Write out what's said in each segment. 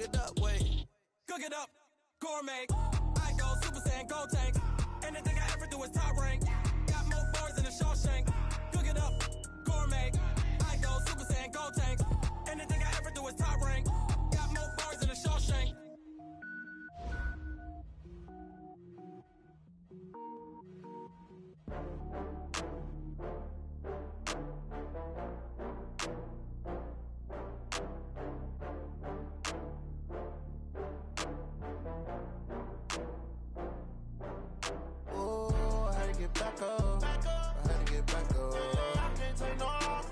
it up, wait. Cook it up, gourmet. I go Super Saiyan, gold tank. Anything I ever do is top rank. Got more bars than a Shawshank. Cook it up, gourmet. I go Super Saiyan, gold tank. Anything I ever do is top rank. Got more bars than a Shawshank. Back up. I had to get back up. I can't take no loss.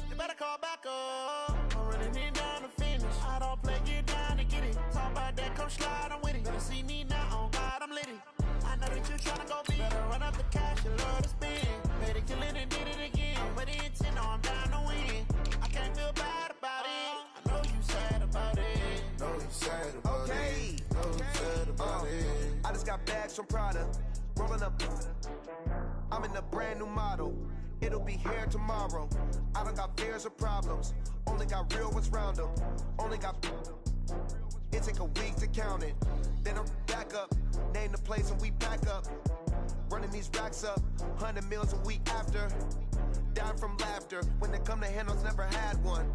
You better call back up. I'm running it down to finish. I don't play, get down to get it. Talk about that, come slide, I'm with it. Better see me now, on God, I'm litty. I know that you tryna go big. Better run up the cash, you love to spend. Made it, kill it, and did it again. With the intent, no, I'm down to win. I can't feel bad about it. I know you sad about it. Know you sad about it. Know you sad about it. I just got bags from Prada. Rolling up, I'm in a brand new model. It'll be here tomorrow. I don't got fears or problems. Only got real ones round them. Only got. It take a week to count it. Then I'm back up. Name the place and we back up. Running these racks up. 100 meals a week after. Down from laughter. When they come to handles, never had one.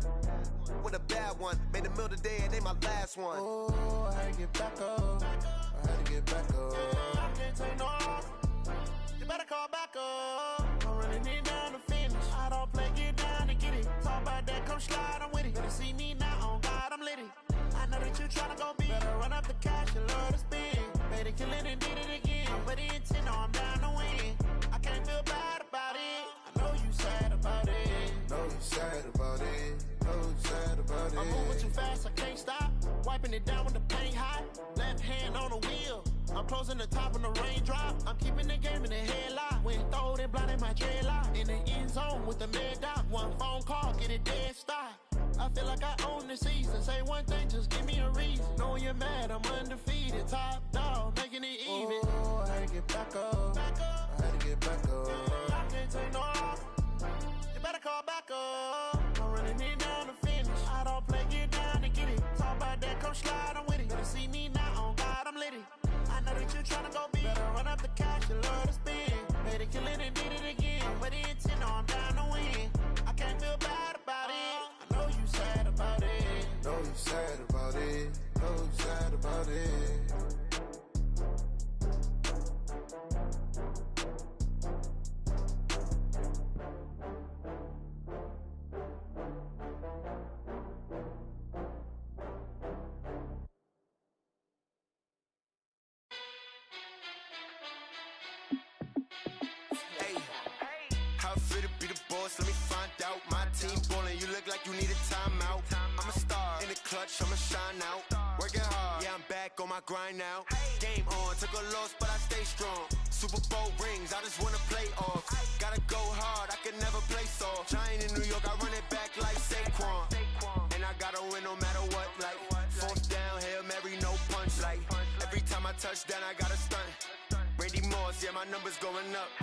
With a bad one. Made a meal today and they my last one. Oh, I had to get back up. I had to get back up. I can't take no loss. You better call back up. I'm running it down to finish. I don't play, get down to get it. Talk about that, come slide, I'm with it. Better see me now, on God, I'm litty. I know that you tryna go big. Better run up the cash, you love to spend. Made it, kill it, and did it again. With the intent, no, I'm down to win. I can't feel bad about it. I know you sad about it. Know you sad about it. Know you sad about it. I'm moving too fast, I can't stop. Wiping it down with the paint hot. Left hand on the wheel. I'm closing the top on the raindrop. I'm keeping the game in the headlock. When throwed and blinded my dreadlock. In the end zone with the mad dot. One phone call, get it dead stop. I feel like I own the season. Say one thing, just give me a reason. Knowing you're mad, I'm undefeated. Top dog, making it even. Oh, I had to get back up. I had to get back up. I can't take no loss. You better call back up. I'm running it down to finish. I don't play, get down to get it. Talk about that, come slide, I'm with it. Better see me now, on God, I'm litty. I know that you tryna go big. Better run up the cash, you love to spend. Made it, kill it, and did it again. With the intent, no, I'm down to win. I can't feel bad about it. I know you sad about it. Know you sad about it. Know you sad about it. Let me find out. My team ballin', you look like you need a timeout. I'm a star in the clutch, I'ma shine out. Working hard, yeah, I'm back on my grind now. Game on, took a loss, but I stay strong. Super Bowl rings, I just wanna play off. Gotta go hard, I can never play soft. Giant in New York, I run it back like Saquon. And I gotta win no matter what, like fourth down, Hail Mary, no punch. Like every time I touch down, I gotta stunt. Randy Moss, yeah, my numbers going up.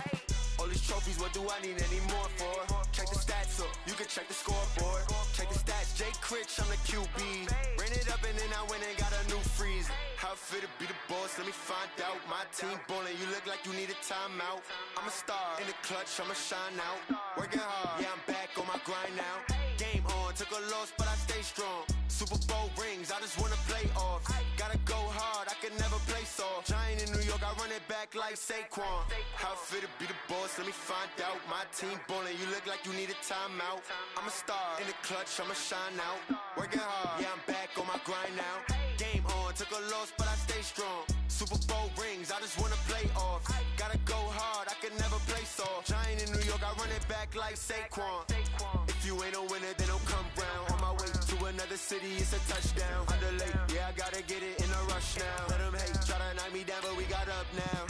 All these trophies, what do I need any more for? Check the stats up, you can check the scoreboard. Check the stats, Jake Critch, I'm the QB. Ran it up and then I went and got a new freeze. How it feel to be the boss, let me find out. My team ballin', you look like you need a timeout. I'm a star in the clutch, I'ma shine out. Working hard, yeah, I'm back on my grind now. Game on, took a loss, but I stay strong. Super Bowl rings, I just wanna play off. Gotta go hard, I can never play soft. Giant in New York, I run it back like Saquon. How it feel to be the boss, let me find out. My team ballin', you look like you need a timeout. I'm a star in the clutch, I'ma shine out. Working hard, yeah, I'm back on my grind now. Game on, took a loss, but I stay strong. Super Bowl rings, I just wanna play off. Gotta go hard, I can never play soft. Giant in New York, I run it back like Saquon. If you ain't a winner, then don't come round. On my way to another city, it's a touchdown. Underlay, yeah, I gotta get it in a rush now. Let them hate, try to knock me down, but we got up now.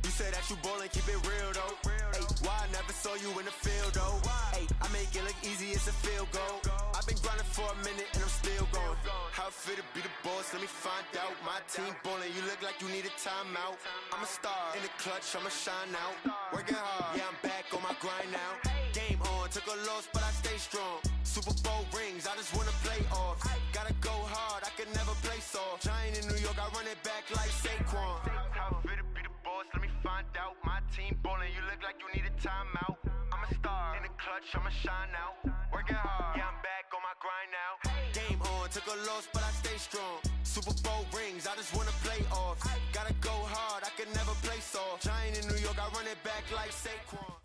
You say that you ballin', keep it real though. Hey, why I never saw you in the field though? Hey, I make it look easy, it's a field goal. I've been grinding for a minute and I'm still going. How it feel to be the boss, let me find out. My team ballin', you look like you need a timeout. I'm a star in the clutch, I'ma shine out. Working hard, yeah, I'm back on my grind now. Game on, took a loss, but I stay strong. Super Bowl rings, I just wanna play off. Gotta go hard, I can never place off. Giant in New York, I run it back like Saquon. How fit to be the boss, let me find out. My team ballin', you look like you need a timeout. I'm a star, in the clutch, I'ma shine out. Working hard, yeah, I'm back on my grind now. Game on, took a loss, but I stay strong. Super Bowl rings, I just wanna play off. Gotta go hard, I can never play soft. Giant in New York, I run it back like Saquon.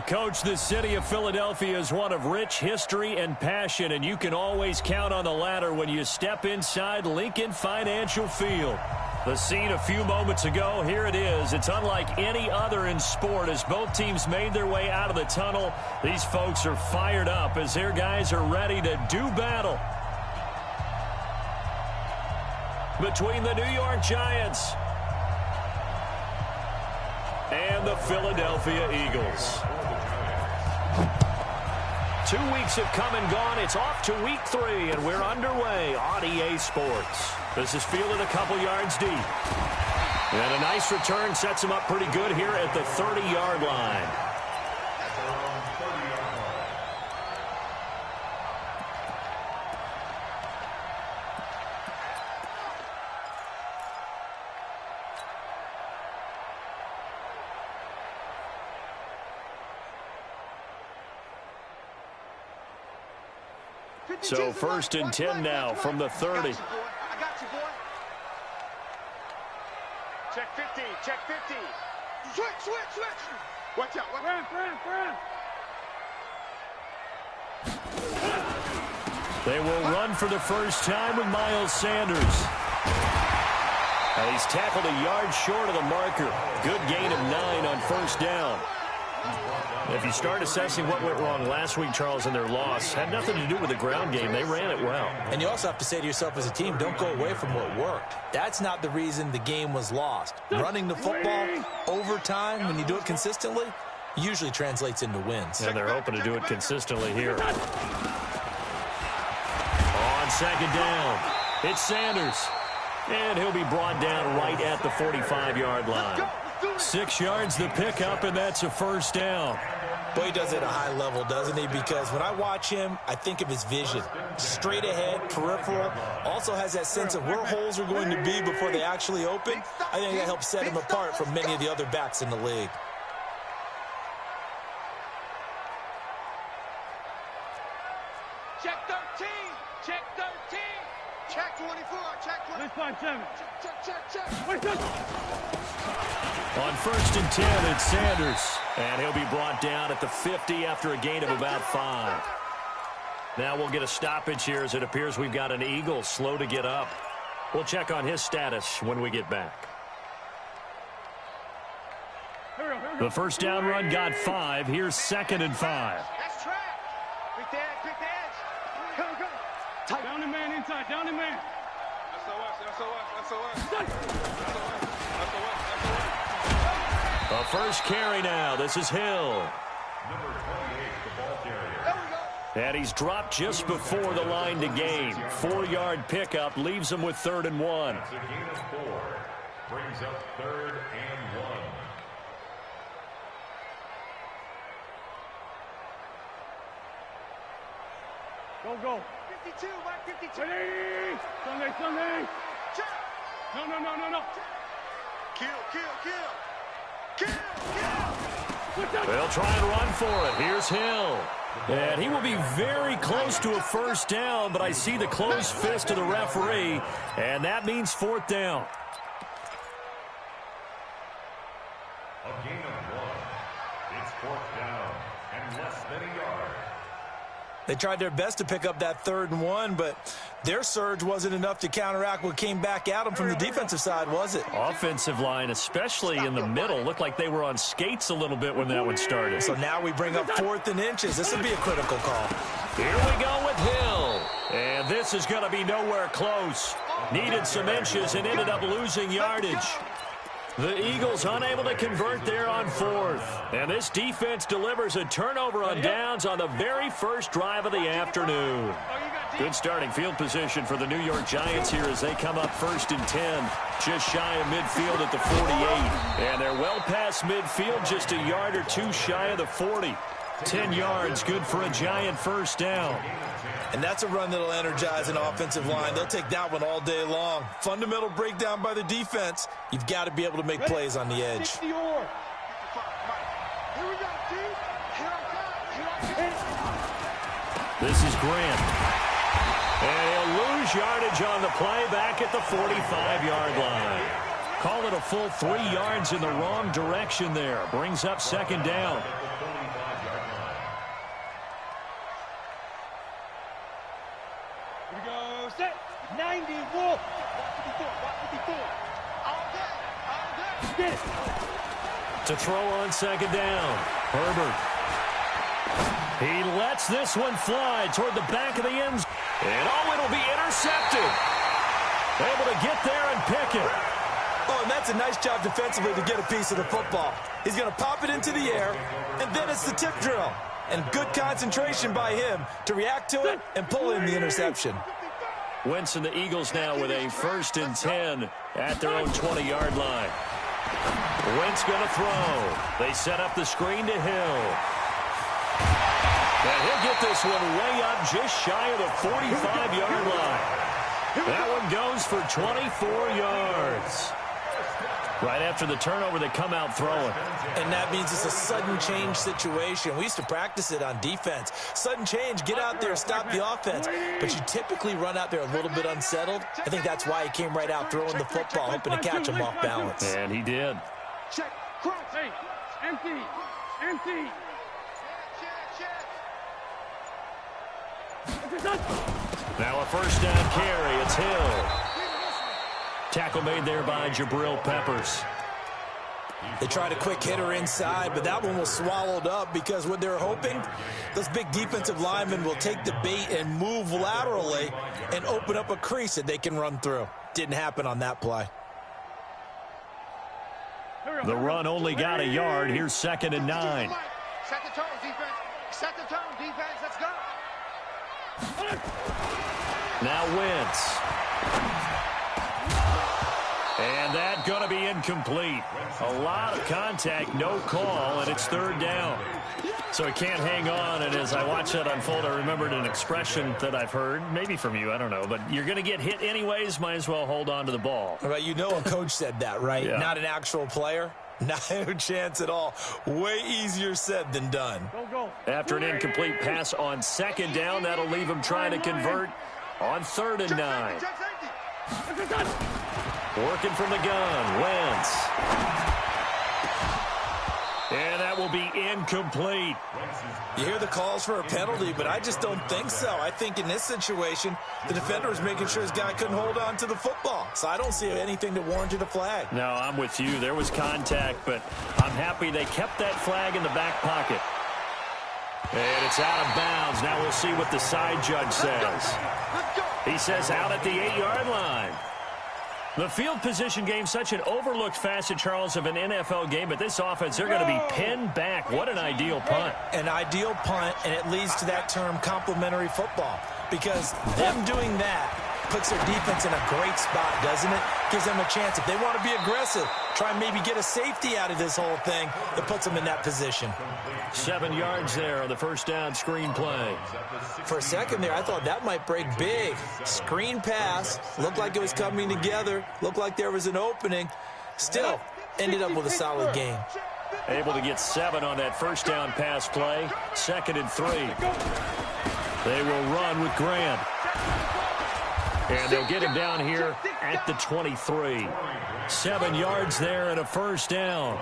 Coach, the city of Philadelphia is one of rich history and passion, and you can always count on the latter when you step inside Lincoln Financial Field. The scene a few moments ago, here it is. It's unlike any other in sport as both teams made their way out of the tunnel. These folks are fired up as their guys are ready to do battle between the New York Giants and the Philadelphia Eagles. 2 weeks have come and gone. It's off to week 3, and we're underway on EA Sports. This is fielded a couple yards deep. And a nice return sets him up pretty good here at the 30-yard line. So 1st and 10 now from the 30. I got you, boy. Check 50, check 50. Switch. Watch out, run. They will run for the first time with Miles Sanders. And he's tackled a yard short of the marker. Good gain of 9 on 1st down. If you start assessing what went wrong last week, Charles, in their loss, had nothing to do with the ground game. They ran it well. And you also have to say to yourself as a team, don't go away from what worked. That's not the reason the game was lost. Running the football over time, when you do it consistently, usually translates into wins. And they're hoping to do it consistently here. On 2nd down, it's Sanders. And he'll be brought down right at the 45-yard line. 6 yards the pickup, and that's a 1st down. Boy, he does it at a high level, doesn't he? Because when I watch him, I think of his vision. Straight ahead, peripheral. Also has that sense of where holes are going to be before they actually open. I think that helps set him apart from many of the other backs in the league. Check 13, check 13. Check 24, check 24. Check. On 1st and 10, it's Sanders. And he'll be brought down at the 50 after a gain of about 5. Now we'll get a stoppage here as it appears we've got an Eagle slow to get up. We'll check on his status when we get back. The 1st down run got 5. Here's 2nd and 5. That's track. Quick the edge. Go. Tight. Down the man inside. Down the man. The first carry now. This is Hill. Number 28, the ball carrier. And he's dropped just before the line to gain. 4-yard pickup leaves him with 3rd and 1. It's a gain of 4. Brings up 3rd and 1. Go. 52, Mike 52. Ready? Sunday. Check. No. Kill. They'll try and run for it. Here's Hill. And he will be very close to a 1st down, but I see the closed fist of the referee, and that means 4th down. A gain of 1. It's 4th down and less than a yard. They tried their best to pick up that 3rd and 1, but their surge wasn't enough to counteract what came back at them from the defensive side, was it? Offensive line, especially in the middle, looked like they were on skates a little bit when that one started. So now we bring up 4th and inches. This will be a critical call. Here we go with Hill. And this is going to be nowhere close. Needed some inches and ended up losing yardage. The Eagles unable to convert there on 4th. And this defense delivers a turnover on downs on the very first drive of the afternoon. Good starting field position for the New York Giants here as they come up 1st and 10. Just shy of midfield at the 48. And they're well past midfield, just a yard or 2 shy of the 40. 10 yards, good for a giant first down. And that's a run that'll energize an offensive line. They'll take that one all day long. Fundamental breakdown by the defense. You've got to be able to make plays on the edge. This is Grant. And he'll lose yardage on the play back at the 45-yard line. Call it a full 3 yards in the wrong direction there. Brings up second down. Here we go. Set. 90. Wolf. 54. All day. To throw on second down. Herbert. He lets this one fly toward the back of the end zone. And it'll be intercepted. Able to get there and pick it. Oh, and that's a nice job defensively to get a piece of the football. He's going to pop it into the air, and then it's the tip drill. And good concentration by him to react to it and pull in the interception. Wentz and the Eagles now with a 1st and 10 at their own 20-yard line. Wentz going to throw. They set up the screen to Hill. And he'll get this one way up just shy of the 45-yard line. That one goes for 24 yards. Right after the turnover, they come out throwing. And that means it's a sudden change situation. We used to practice it on defense. Sudden change, get out there, stop the offense. But you typically run out there a little bit unsettled. I think that's why he came right out throwing the football, hoping to catch him off balance. And he did. Check. Cross. Hey. Empty. Now a first down carry. It's Hill. Tackle made there by Jabril Peppers. They tried a quick hitter inside, but that one was swallowed up because what they're hoping, those big defensive linemen will take the bait and move laterally and open up a crease that they can run through. Didn't happen on that play. The run only got a yard. Here's 2nd and 9. Set the tone, defense. Set the tone, defense. Let's go. Now Wentz. And that going to be incomplete. A lot of contact, no call, and it's 3rd down. So he can't hang on, and as I watch that unfold, I remembered an expression that I've heard, maybe from you, I don't know, but you're going to get hit anyways, might as well hold on to the ball. Right, you know a coach said that, right? Yeah. Not an actual player. No chance at all. Way easier said than done. Go. After an incomplete pass on 2nd down, that'll leave him trying to convert on 3rd and 9. Working from the gun, Wentz. And that will be incomplete. You hear the calls for a penalty, but I just don't think so. I think in this situation, the defender was making sure his guy couldn't hold on to the football. So I don't see anything that warranted a flag. No, I'm with you. There was contact, but I'm happy they kept that flag in the back pocket. And it's out of bounds. Now we'll see what the side judge says. He says out at the 8-yard line. The field position game, such an overlooked facet, Charles, of an NFL game, but this offense, they're going to be pinned back. What an ideal punt. An ideal punt, and it leads to that term complementary football, because them doing that puts their defense in a great spot, doesn't it? Gives them a chance. If they want to be aggressive, try and maybe get a safety out of this whole thing, that puts them in that position. 7 yards there on the first down screen play. For a second there, I thought that might break big. Screen pass, looked like it was coming together, looked like there was an opening. Still, ended up with a solid game. Able to get 7 on that first down pass play. 2nd and 3. They will run with Grant. And they'll get him down here at the 23. 7 yards there and a first down.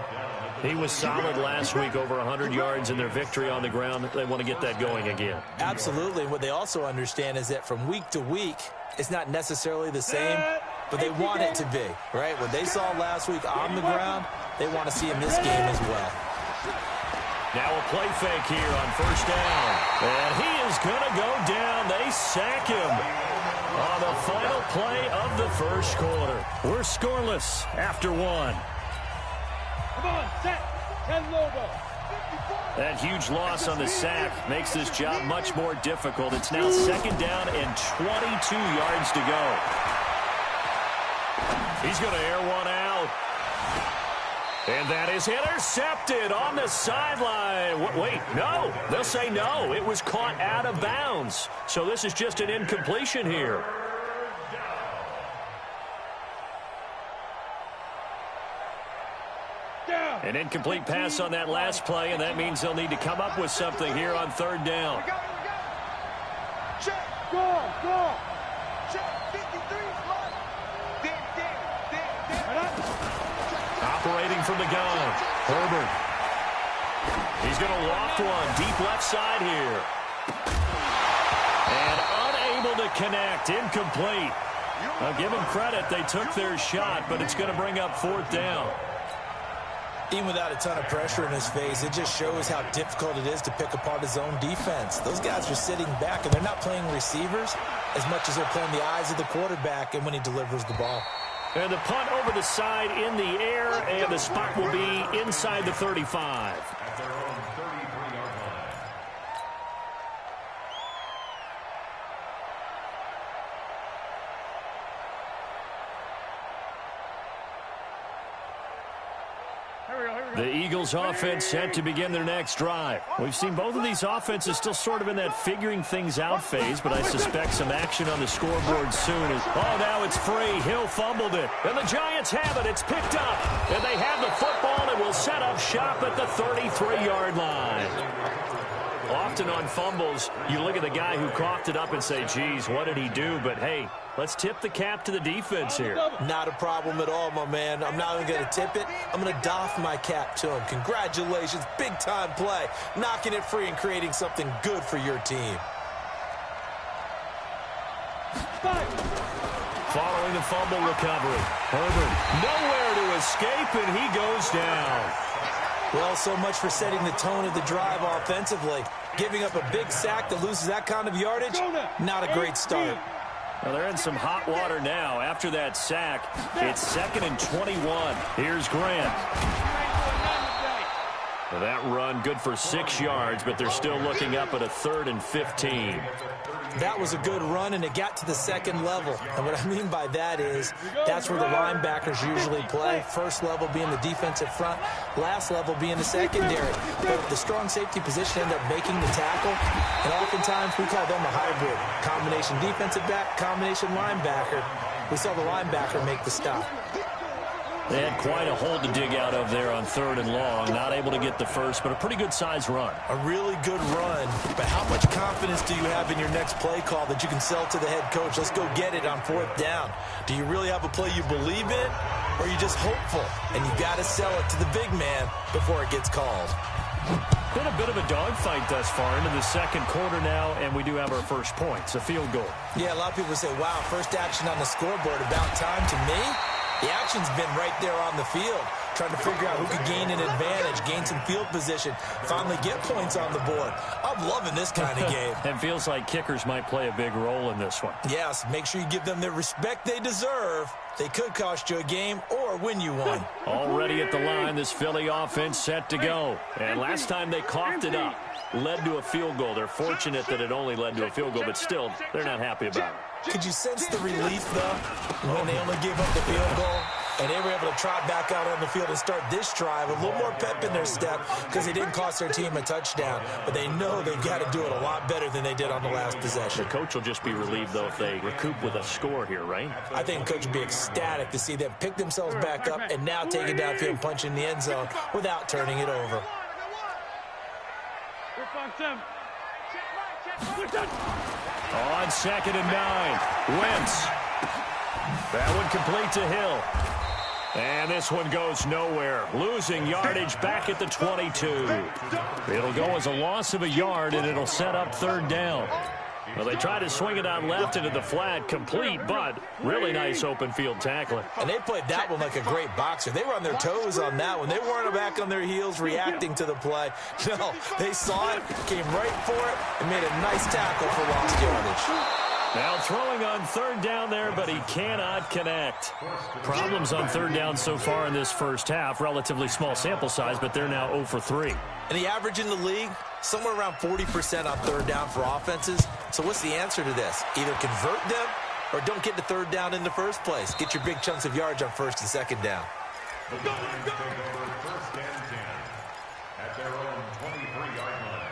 He was solid last week, over 100 yards in their victory on the ground. They want to get that going again. Absolutely. What they also understand is that from week to week, it's not necessarily the same, but they want it to be, right? What they saw last week on the ground, they want to see in this game as well. Now a play fake here on first down. And he is going to go down. They sack him on the final play of the first quarter. We're scoreless after 1. Come on, set. 10 logo. That huge loss on the sack makes this job much more difficult. It's now 2nd down and 22 yards to go. He's going to air one out. And that is intercepted on the sideline. Wait, no. They'll say no. It was caught out of bounds. So this is just an incompletion here. An incomplete pass on that last play, and that means they'll need to come up with something here on third down. Check, go. Check, 53, operating from the gun, Herbert. He's going to loft one deep left side here. And unable to connect, incomplete. I'll give them credit. They took their shot, but it's going to bring up fourth down. Even without a ton of pressure in his face, it just shows how difficult it is to pick apart his own defense. Those guys are sitting back, and they're not playing receivers as much as they're playing the eyes of the quarterback and when he delivers the ball. And the punt over the side in the air, and the spot will be inside the 35. At their own 33-yard line. The Eagles offense set to begin their next drive. We've seen both of these offenses still sort of in that figuring things out phase, but I suspect some action on the scoreboard soon. Oh, now it's free. Hill fumbled it. And the Giants have it. It's picked up. And they have the football and will set up shop at the 33-yard line. Often on fumbles, you look at the guy who coughed it up and say, geez, what did he do? But, hey, let's tip the cap to the defense here. Not a problem at all, my man. I'm not even going to tip it. I'm going to doff my cap to him. Congratulations. Big-time play. Knocking it free and creating something good for your team. Following the fumble recovery, Herbert nowhere to escape, and he goes down. Well, so much for setting the tone of the drive offensively. Giving up a big sack that loses that kind of yardage, not a great start. Well, they're in some hot water now. After that sack, it's 2nd and 21. Here's Grant. Well, that run good for 6 yards, but they're still looking up at a 3rd and 15. That was a good run, and it got to the second level. And what I mean by that is that's where the linebackers usually play. First level being the defensive front, last level being the secondary. But the strong safety position ended up making the tackle, and oftentimes we call them a hybrid. Combination defensive back, combination linebacker. We saw the linebacker make the stop. They had quite a hole to dig out of there on 3rd and long. Not able to get the first, but a pretty good-sized run. A really good run. But how much confidence do you have in your next play call that you can sell to the head coach? Let's go get it on 4th down. Do you really have a play you believe in, or are you just hopeful? And you got to sell it to the big man before it gets called. Been a bit of a dogfight thus far into the second quarter now, and we do have our first points, a field goal. Yeah, a lot of people say, wow, first action on the scoreboard, about time. To me, the action's been right there on the field, trying to figure out who could gain an advantage, gain some field position, finally get points on the board. I'm loving this kind of game. It feels like kickers might play a big role in this one. Yes, make sure you give them the respect they deserve. They could cost you a game or win you one. Already at the line, this Philly offense set to go. And last time they coughed it up, led to a field goal. They're fortunate that it only led to a field goal, but still, they're not happy about it. Could you sense the relief, though, when they only gave up the field goal? And they were able to trot back out on the field and start this drive. A little more pep in their step because they didn't cost their team a touchdown. But they know they've got to do it a lot better than they did on the last possession. The coach will just be relieved, though, if they recoup with a score here, right? I think the coach would be ecstatic to see them pick themselves back up and now take it downfield and punch in the end zone without turning it over. On 2nd and 9, Wentz. That one complete to Hill. And this one goes nowhere. Losing yardage back at the 22. It'll go as a loss of a yard, and it'll set up 3rd down. Well, they tried to swing it on left into the flat, complete, but really nice open field tackling. And they played that one like a great boxer. They were on their toes on that one. They weren't back on their heels reacting to the play. No, they saw it, came right for it, and made a nice tackle for lost yardage. Now throwing on 3rd down there, but he cannot connect. Problems on 3rd down so far in this first half. Relatively small sample size, but they're now 0 for 3. And the average in the league, somewhere around 40% on 3rd down for offenses. So what's the answer to this? Either convert them or don't get to 3rd down in the first place. Get your big chunks of yards on 1st and 2nd down. The Giants take over 1st and 10 at their own 23-yard line.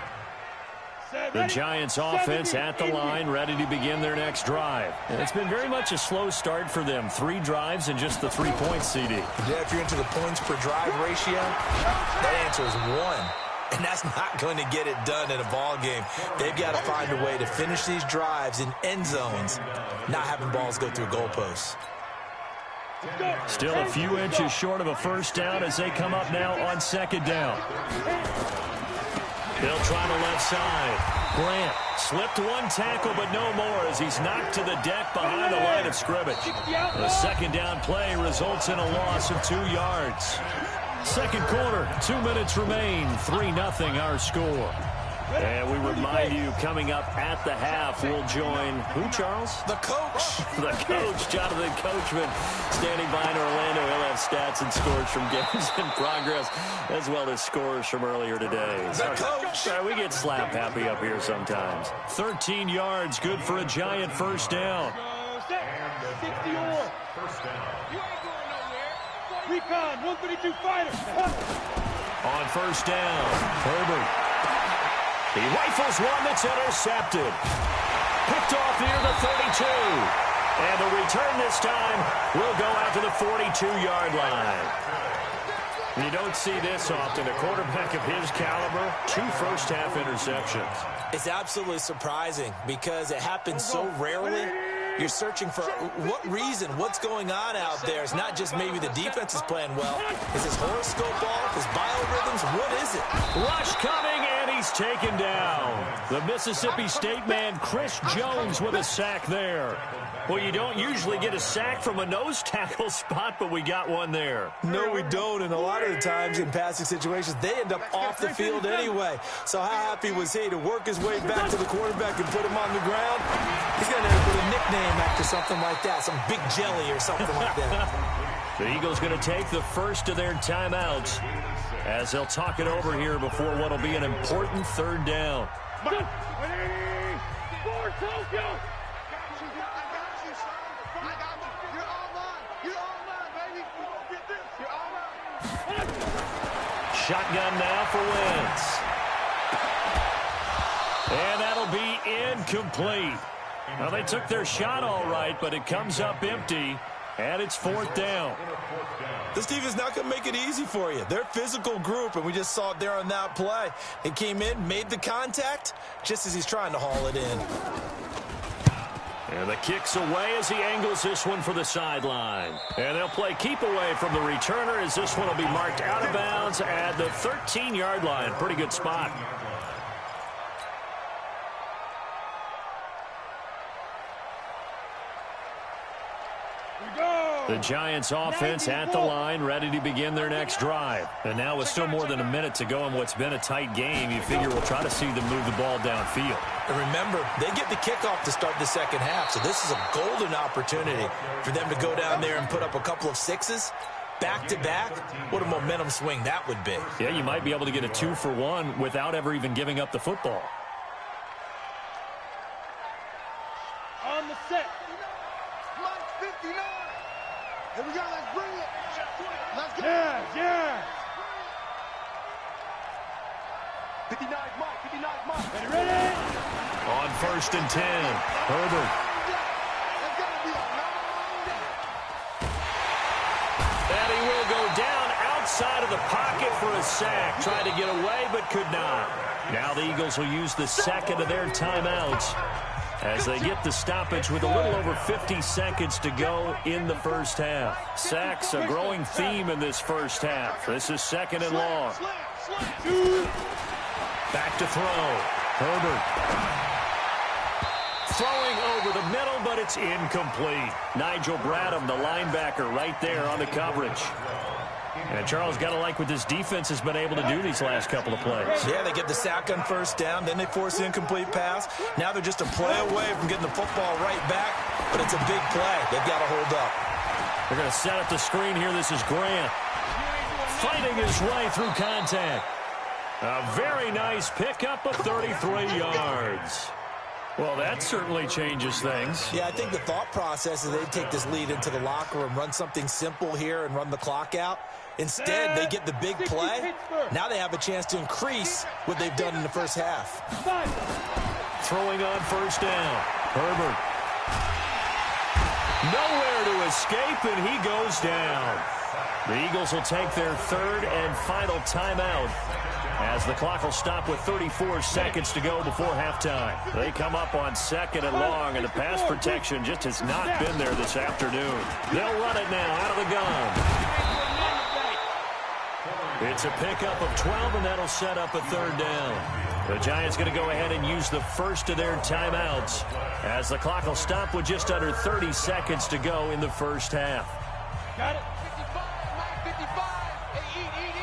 The Giants offense at the line, ready to begin their next drive. And it's been very much a slow start for them. 3 drives and just the 3 points, CD. Yeah, if you're into the points per drive ratio, that answer is 1. And that's not going to get it done in a ball game. They've got to find a way to finish these drives in end zones, not having balls go through goalposts. Still a few inches short of a first down as they come up now on 2nd down. They'll try the left side. Grant slipped 1 tackle, but no more as he's knocked to the deck behind the line of scrimmage. The 2nd down play results in a loss of 2 yards. 2nd quarter, 2 minutes remain. 3-0 our score. And we remind you, coming up at the half, we'll join who, Charles? The coach. The coach, Jonathan Coachman, standing by in Orlando. He'll have stats and scores from games in progress, as well as scores from earlier today. The coach. We get slap happy up here sometimes. 13 yards, good for a Giant first down. 60 or. First down. You ain't going nowhere. Recon, 132 fighter. On first down, Herbert. He rifles one that's intercepted. Picked off near the 32. And the return this time will go out to the 42-yard line. You don't see this often. A quarterback of his caliber, 2 first-half interceptions. It's absolutely surprising because it happens so rarely. You're searching for what reason, what's going on out there. It's not just maybe the defense is playing well. Is his horoscope off? His biorhythms? What is it? Rush coming, and he's taken down. The Mississippi State man, Chris Jones, with a sack there. Well, you don't usually get a sack from a nose tackle spot, but we got one there. No, we don't. And a lot of the times in passing situations, they end up off the field anyway. So how happy was he to work his way back to the quarterback and put him on the ground? He's going to end up with a nickname after something like that, some big jelly or something like that. The Eagles going to take the first of their timeouts as they'll talk it over here before what will be an important 3rd down. Shotgun now for Wentz. And that'll be incomplete. Well, they took their shot all right, but it comes up empty, and it's 4th down. This defense is not going to make it easy for you. They're a physical group, and we just saw it there on that play. He came in, made the contact, just as he's trying to haul it in. And the kick's away as he angles this one for the sideline. And they'll play keep away from the returner as this one will be marked out of bounds at the 13-yard line. Pretty good spot. The Giants offense at the line, ready to begin their next drive. And now with still more than a minute to go in what's been a tight game, you figure we'll try to see them move the ball downfield. And remember, they get the kickoff to start the 2nd half, so this is a golden opportunity for them to go down there and put up a couple of 6s. Back-to-back, what a momentum swing that would be. Yeah, you might be able to get a 2-for-1 without ever even giving up the football. On the set. 59. Here we go, let's bring it. Let's go. Yeah. 59 Mike. Ready? On 1st and 10, Herbert. And he will go down outside of the pocket for a sack. Tried to get away, but could not. Now the Eagles will use the 2nd of their timeouts as they get the stoppage with a little over 50 seconds to go in the first half. Sacks, a growing theme in this first half. This is 2nd and long. Back to throw. Herbert. Throwing over the middle, but it's incomplete. Nigel Bradham, the linebacker, right there on the coverage. And Charles, got to like what this defense has been able to do these last couple of plays. Yeah, they get the sack on 1st down, then they force the incomplete pass. Now they're just a play away from getting the football right back, but it's a big play. They've got to hold up. They're going to set up the screen here. This is Grant fighting his way through contact. A very nice pickup of 33 yards. Well, that certainly changes things. Yeah, I think the thought process is they take this lead into the locker room, run something simple here and run the clock out. Instead, they get the big play. Now they have a chance to increase what they've done in the first half. Throwing on first down. Herbert. Nowhere to escape, and he goes down. The Eagles will take their third and final timeout as the clock will stop with 34 seconds to go before halftime. They come up on second and long, and the pass protection just has not been there this afternoon. They'll run it now out of the gun. It's a pickup of 12, and that'll set up a third down. The Giants going to go ahead and use the first of their timeouts as the clock will stop with just under 30 seconds to go in the first half. Got it. 55. Hey, eat.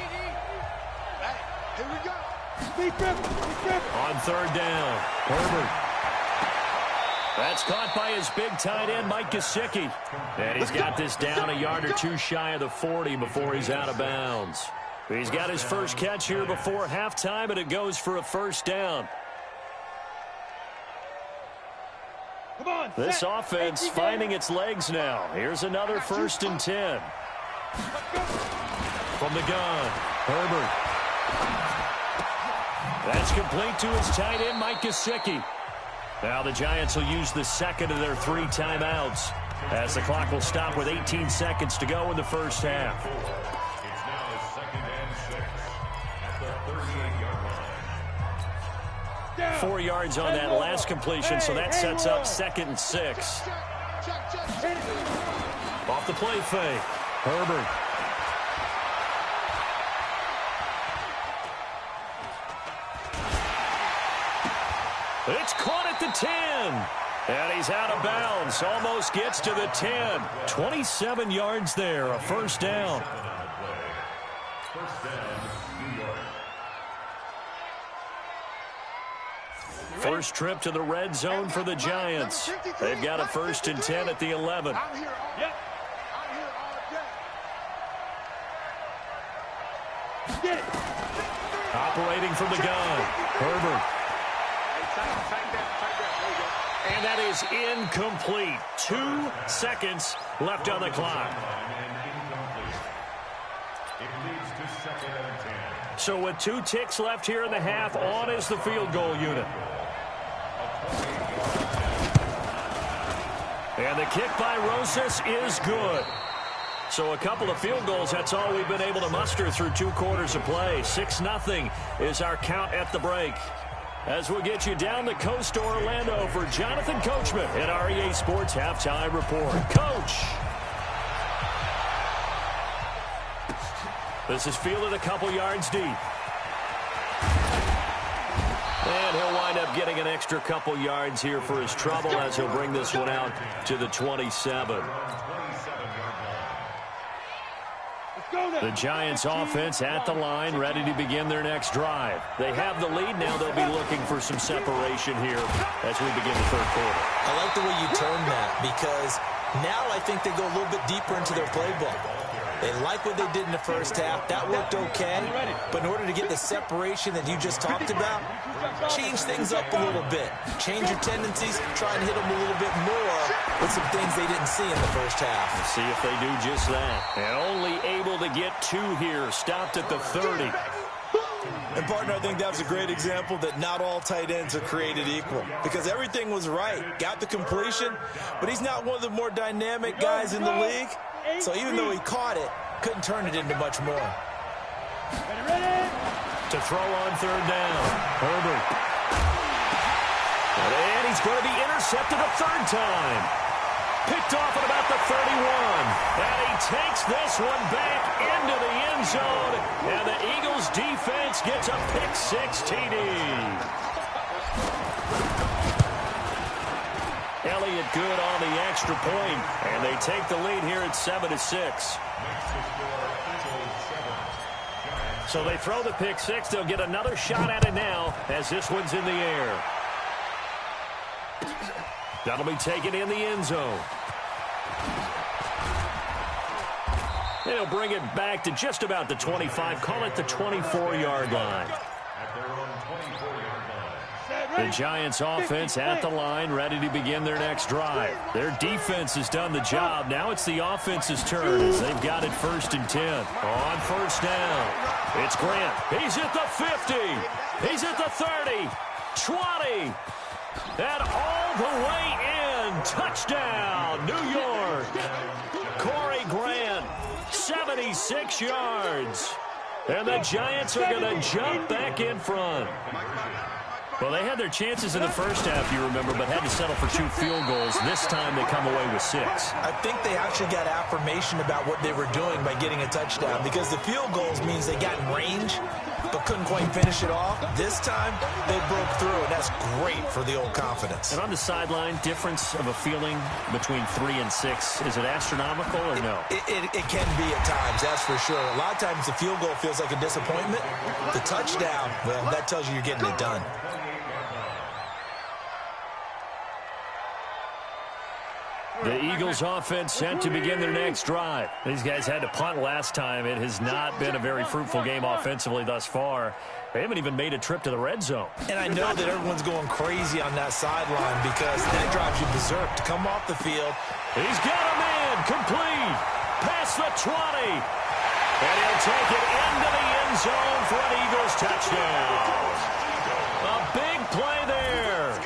Here we go. On third down, Herbert. That's caught by his big tight end, Mike Gesicki. And he's got this down a yard or two shy of the 40 before he's out of bounds. He's got his first catch here before halftime, and it goes for a first down. Come on, this offense finding its legs now. Here's another 1st and 10. From the gun, Herbert. That's complete to his tight end, Mike Gesicki. Now the Giants will use the second of their 3 timeouts as the clock will stop with 18 seconds to go in the first half. It's now 2nd and 6 at the 38-yard line. 4 yards on that last completion, so that sets up 2nd and 6. Off the play fake, Herbert. It's caught at the 10. And he's out of bounds. Almost gets to the 10. 27 yards there. A first down. First down, New York. First trip to the red zone for the Giants. They've got a 1st and 10 at the 11. I'm here all day. Get it. Operating from the gun. Herbert. And that is incomplete. 2 seconds left on the clock. It leads to 2nd and 10. So with 2 ticks left here in the half, on is the field goal unit. And the kick by Rosas is good. So a couple of field goals, that's all we've been able to muster through 2 quarters of play. 6-0 is our count at the break. As we'll get you down the coast to Orlando for Jonathan Coachman at REA Sports Halftime Report. Coach! This is fielded a couple yards deep. And he'll wind up getting an extra couple yards here for his trouble as he'll bring this one out to the 27. The Giants offense at the line, ready to begin their next drive. They have the lead now. They'll be looking for some separation here as we begin the third quarter. I like the way you turned that because now I think they go a little bit deeper into their playbook. They like what they did in the first half. That worked okay. But in order to get the separation that you just talked about, change things up a little bit. Change your tendencies. Try and hit them a little bit more with some things they didn't see in the first half. Let's see if they do just that. And only able to get 2 here. Stopped at the 30. And, partner, I think that was a great example that not all tight ends are created equal because everything was right. Got the completion, but he's not one of the more dynamic guys in the league. So even though he caught it, couldn't turn it into much more. To throw on third down, Herbert. And he's going to be intercepted a 3rd time. Picked off at about the 31. And he takes this one back into the end zone. And the Eagles defense gets a pick-6 TD. Elliott good on the extra point, and they take the lead here at 7-6. So they throw the pick-6. They'll get another shot at it now as this one's in the air. That'll be taken in the end zone. They'll bring it back to just about the 25. Call it the 24-yard line. At their own 24-yard line. The Giants offense at the line, ready to begin their next drive. Their defense has done the job. Now it's the offense's turn as they've got it 1st and 10. On first down, it's Grant. He's at the 50. He's at the 30, 20, and all the way in. Touchdown, New York. Corey Grant, 76 yards. And the Giants are going to jump back in front. Well, they had their chances in the first half, you remember, but had to settle for 2 field goals. This time they come away with 6. I think they actually got affirmation about what they were doing by getting a touchdown, because the field goals means they got in range but couldn't quite finish it off. This time they broke through, and that's great for the old confidence. And on the sideline, difference of a feeling between 3 and 6, is it astronomical or no? It can be at times, that's for sure. A lot of times the field goal feels like a disappointment. The touchdown, well, that tells you you're getting it done. The Eagles offense set to begin their next drive. These guys had to punt last time. It has not been a very fruitful game offensively thus far. They haven't even made a trip to the red zone. And I know that everyone's going crazy on that sideline because that drives you berserk to come off the field. He's got a man complete. Past the 20. And he'll take it into the end zone for an Eagles touchdown. A big play there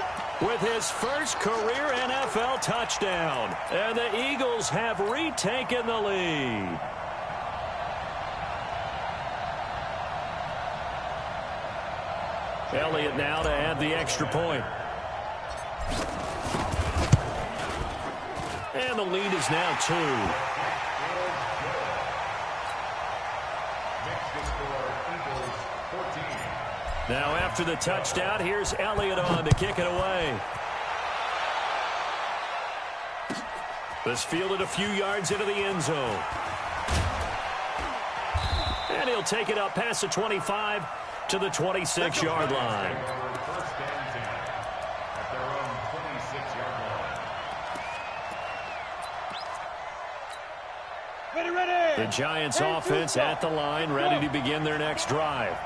with his first career NFL touchdown. And the Eagles have retaken the lead. Elliott now to add the extra point. And the lead is now 2. Now after the touchdown, here's Elliott on to kick it away. This fielded a few yards into the end zone. And he'll take it up past the 25 to the 26-yard line. The Giants offense at the line, ready to begin their next drive.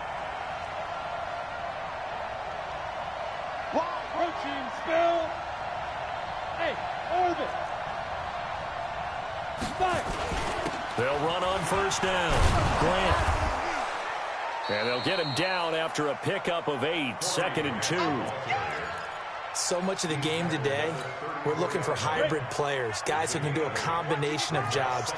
Protein spill. Hey, Orbit. Fire. They'll run on first down. Grant. And they'll get him down after a pickup of 8, 2nd and 2. So much of the game today, we're looking for hybrid players, guys who can do a combination of jobs.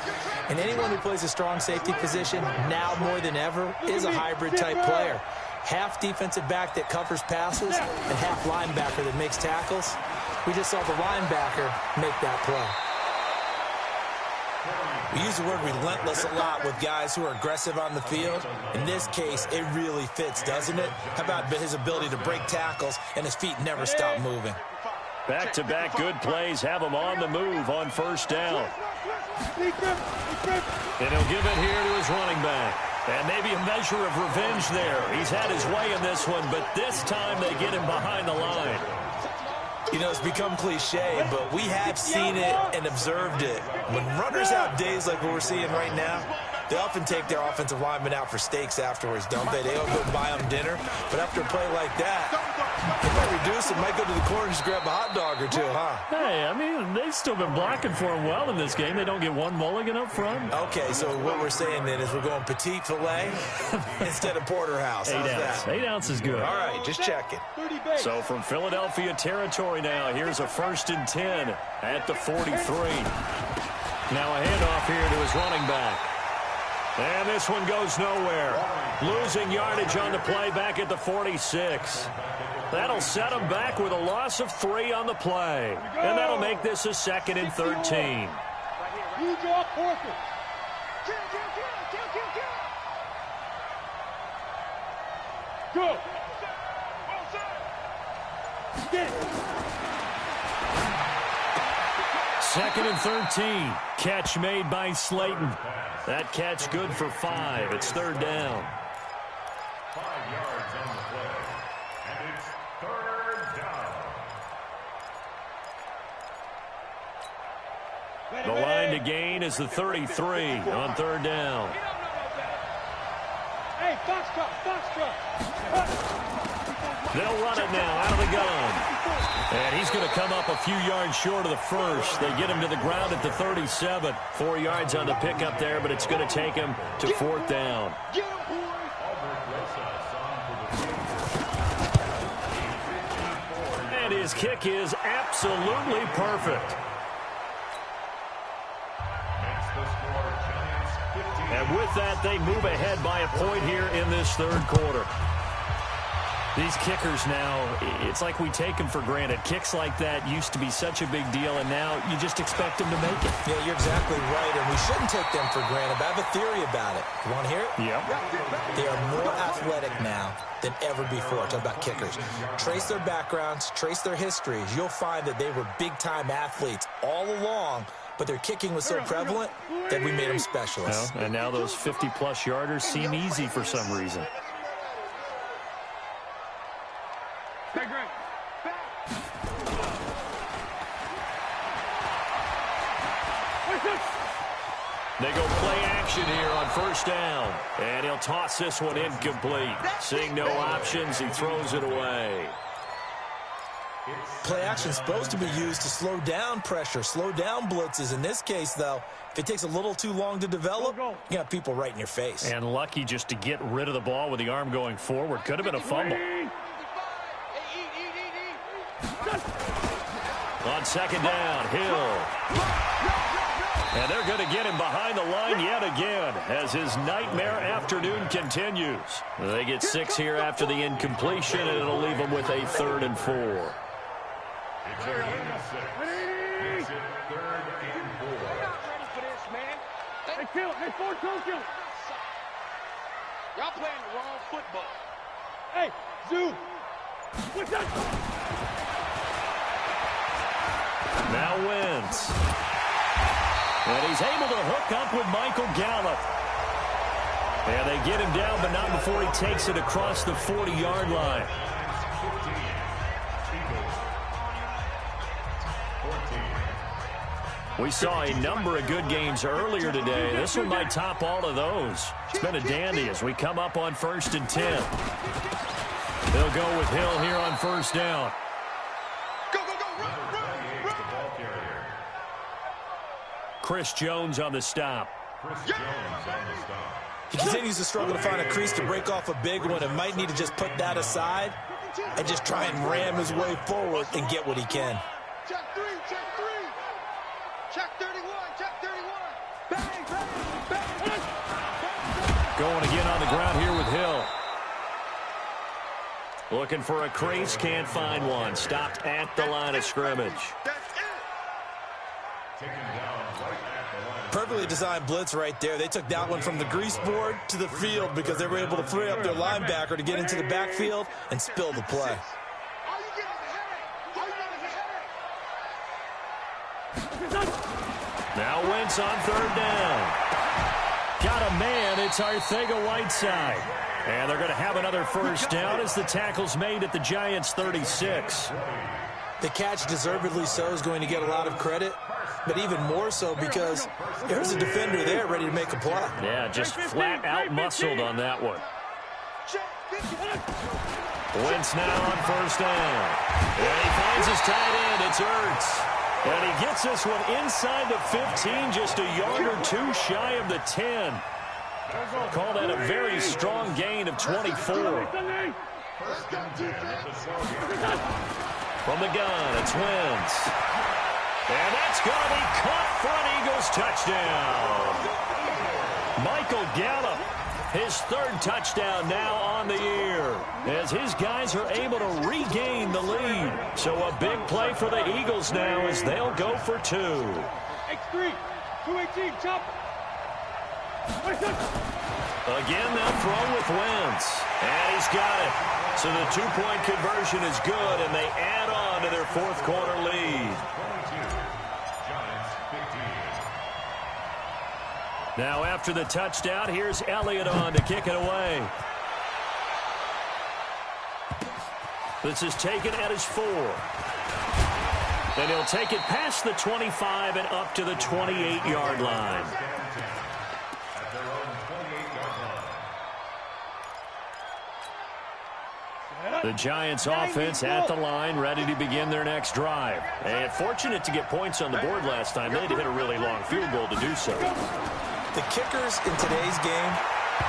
And anyone who plays a strong safety position, now more than ever, is a hybrid-type player. Half defensive back that covers passes and half linebacker that makes tackles. We just saw the linebacker make that play. We use the word relentless a lot with guys who are aggressive on the field. In this case, it really fits, doesn't it? How about his ability to break tackles and his feet never stop moving? Back-to-back good plays have him on the move on first down. And he'll give it here to his running back. And maybe a measure of revenge there. He's had his way in this one, but this time they get him behind the line. You know, it's become cliche, but we have seen it and observed it. When runners have days like what we're seeing right now, they often take their offensive linemen out for steaks afterwards, don't they? They all go buy them dinner. But after a play like that, they might reduce it, might go to the corner and just grab a hot dog or two, huh? Hey, I mean, they've still been blocking for him well in this game. They don't get one mulligan up front. Okay, so what we're saying then is we're going petite filet instead of porterhouse. 8 ounce. 8 ounce is good. All right, just checking. So from Philadelphia territory now, here's a 1st and 10 at the 43. Now a handoff here to his running back. And this one goes nowhere. Losing yardage on the play back at the 46. That'll set him back with a loss of 3 on the play. And that'll make this a 2nd and 13. You draw forfeit. Go. Get it. 2nd and 13. Catch made by Slayton. That catch good for 5. It's 3rd down. 5 yards on the play. And it's 3rd down. The line to gain is the 33 on 3rd down. Hey, box truck. They'll run it now out of the gun. And he's going to come up a few yards short of the first. They get him to the ground at the 37. 4 yards on the pickup there, but it's going to take him to 4th down. And his kick is absolutely perfect. And with that, they move ahead by a point here in this third quarter. These kickers now, it's like we take them for granted. Kicks like that used to be such a big deal, and now you just expect them to make it. Yeah, you're exactly right, and we shouldn't take them for granted. But I have a theory about it. You want to hear it? Yep. They are more athletic now than ever before. Talk about kickers. Trace their backgrounds, trace their histories. You'll find that they were big-time athletes all along, but their kicking was so prevalent that we made them specialists. Well, and now those 50-plus yarders seem easy for some reason. They go play action here on first down. And he'll toss this one incomplete. Seeing no options, he throws it away. Play action is supposed to be used to slow down pressure, slow down blitzes. In this case, though, if it takes a little too long to develop, you got people right in your face. And lucky just to get rid of the ball with the arm going forward. Could have been a fumble. On second down, Hill. And they're going to get him behind the line yet again as his nightmare afternoon continues. They get 6 here after the incompletion, and it'll leave them with a 3rd and 4. It's a 6. Makes it 3rd and 4. We're not ready for this, man. Hey, kill it. Hey, 4-2, kill it. Y'all playing the wrong football. Hey, Zoo. What's that? Now Wentz. And he's able to hook up with Michael Gallup. And they get him down, but not before he takes it across the 40-yard line. We saw a number of good games earlier today. This one might top all of those. It's been a dandy as we come up on 1st and 10. They'll go with Hill here on first down. Chris Jones on the stop. He continues to struggle to find a crease to break off a big one and might need to just put that aside and just try and ram his way forward and get what he can. Check 3, check 3. Check 31, check 31. Bang, bang, bang. Going again on the ground here with Hill. Looking for a crease, can't find one. Stopped at the line of scrimmage. Perfectly designed blitz right there. They took that one from the grease board to the field because they were able to free up their linebacker to get into the backfield and spill the play. Now Wentz on 3rd down. Got a man. It's Arcega-Whiteside. And they're going to have another first down as the tackle's made at the Giants' 36. The catch, deservedly so, is going to get a lot of credit, but even more so because there's a defender there ready to make a play. Yeah, just flat out muscled on that one. Wentz now on first down. And he finds his tight end. It's Ertz. And he gets this one inside the 15, just a yard or two shy of the 10. Call that a very strong gain of 24. From the gun, it's Wentz. And that's going to be caught for an Eagles touchdown. Michael Gallup, his 3rd touchdown now on the year, as his guys are able to regain the lead. So a big play for the Eagles now as they'll go for 2. X3, 218, chop. Again, they'll throw with Wentz. And he's got it. So the 2-point conversion is good, and they add on to their 4th quarter lead. Now after the touchdown, here's Elliott on to kick it away. This is taken at his 4. Then he'll take it past the 25 and up to the 28-yard line. The Giants offense at the line, ready to begin their next drive. And fortunate to get points on the board last time. They had to hit a really long field goal to do so. The kickers in today's game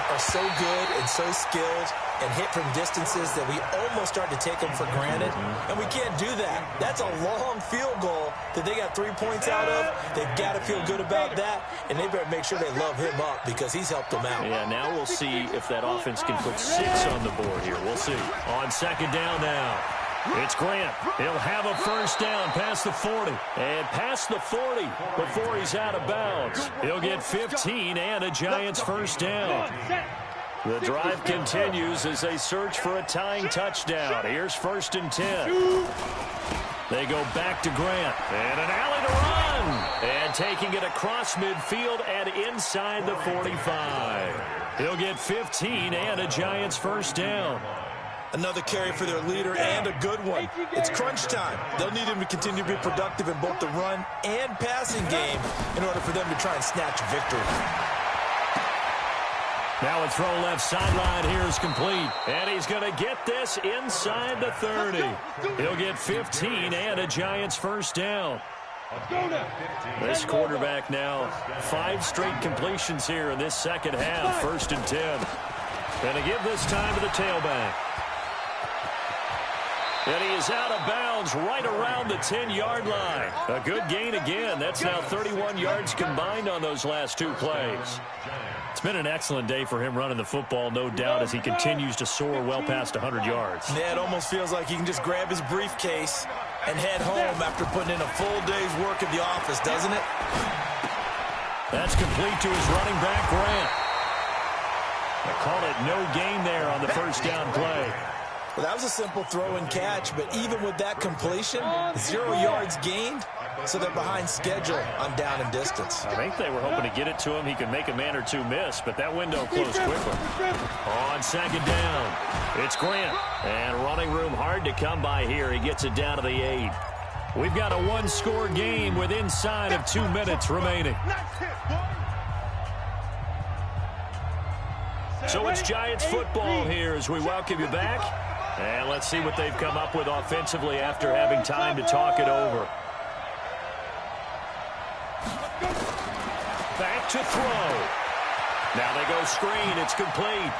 are so good and so skilled and hit from distances that we almost start to take them for granted. And we can't do that. That's a long field goal that they got 3 points out of. They've got to feel good about that, and they better make sure they love him up because he's helped them out. Yeah, now we'll see if that offense can put 6 on the board here. We'll see. On second down now. It's Grant. He'll have a first down past the 40. And past the 40 before he's out of bounds. He'll get 15 and a Giants first down. The drive continues as they search for a tying touchdown. Here's 1st and 10. They go back to Grant. And an alley to run. And taking it across midfield and inside the 45. He'll get 15 and a Giants first down. Another carry for their leader and a good one. It's crunch time. They'll need him to continue to be productive in both the run and passing game in order for them to try and snatch victory. Now a throw left sideline here is complete. And he's going to get this inside the 30. He'll get 15 and a Giants first down. This quarterback now 5 straight completions here in this second half. 1st and 10. Going to give this time to the tailback. And he is out of bounds right around the 10-yard line. A good gain again. That's now 31 yards combined on those last 2 plays. It's been an excellent day for him running the football, no doubt, as he continues to soar well past 100 yards. Yeah, it almost feels like he can just grab his briefcase and head home after putting in a full day's work at the office, doesn't it? That's complete to his running back, Grant. They call it no gain there on the first down play. Well, that was a simple throw and catch, but even with that completion, 0 yards gained, so they're behind schedule on down and distance. I think they were hoping to get it to him. He could make a man or 2 miss, but that window closed quickly. On second down, it's Grant. And running room hard to come by here. He gets it down to the 8. We've got a 1-score game with inside of 2 minutes remaining. So it's Giants football here as we welcome you back. And let's see what they've come up with offensively after having time to talk it over. Back to throw. Now they go screen. It's complete.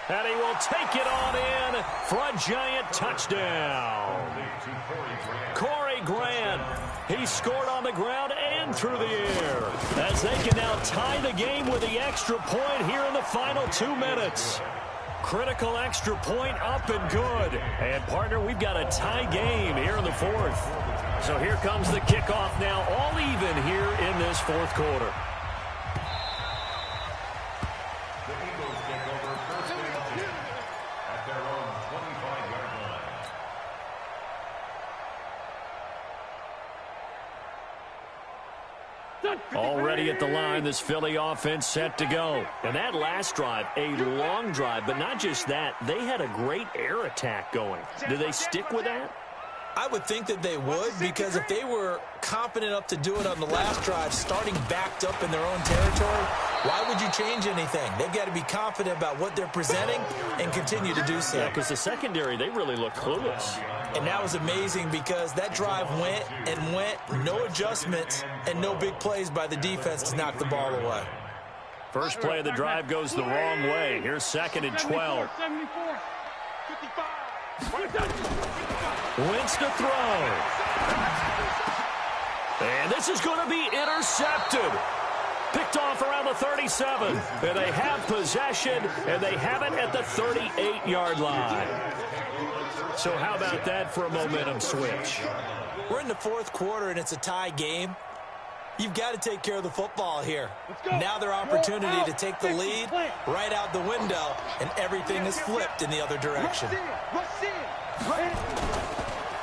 And he will take it on in for a Giant touchdown. Corey Grant. He scored on the ground and through the air as they can now tie the game with the extra point here in the final 2 minutes. Critical extra point up and good. And, partner, we've got a tie game here in the 4th. So here comes the kickoff now, all even here in this 4th quarter. The Eagles take over 1st and 10 at their own 25-yard line. Already at the line, this Philly offense set to go. And that last drive, a long drive, but not just that, they had a great air attack going. Do they stick with that? I would think that they would, because if they were confident enough to do it on the last drive, starting backed up in their own territory, why would you change anything? They've got to be confident about what they're presenting and continue to do so. Yeah, because the secondary, they really look clueless. And that was amazing because that drive went and went, no adjustments, and no big plays by the defense to knock the ball away. First play of the drive goes the wrong way. Here's 2nd and 12. 74, 55. Wins to throw. And this is going to be intercepted. Picked off around the 37. And they have possession, and they have it at the 38-yard line. So how about that for a momentum switch? We're in the 4th quarter, and it's a tie game. You've got to take care of the football here. Now their opportunity to take the lead right out the window, and everything is flipped in the other direction.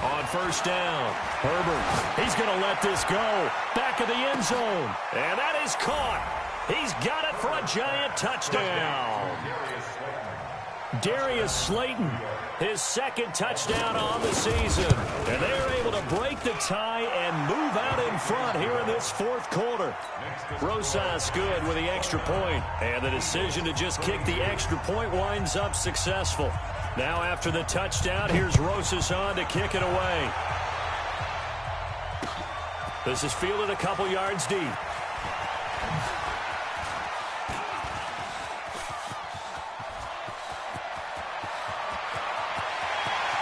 On first down, Herbert, he's going to let this go. Back of the end zone, and that is caught. He's got it for a Giant touchdown. Darius Slayton, his 2nd touchdown on the season. And they're able to break the tie and move out in front here in this 4th quarter. Rosas good with the extra point. And the decision to just kick the extra point winds up successful. Now after the touchdown, here's Rosas on to kick it away. This is fielded a couple yards deep.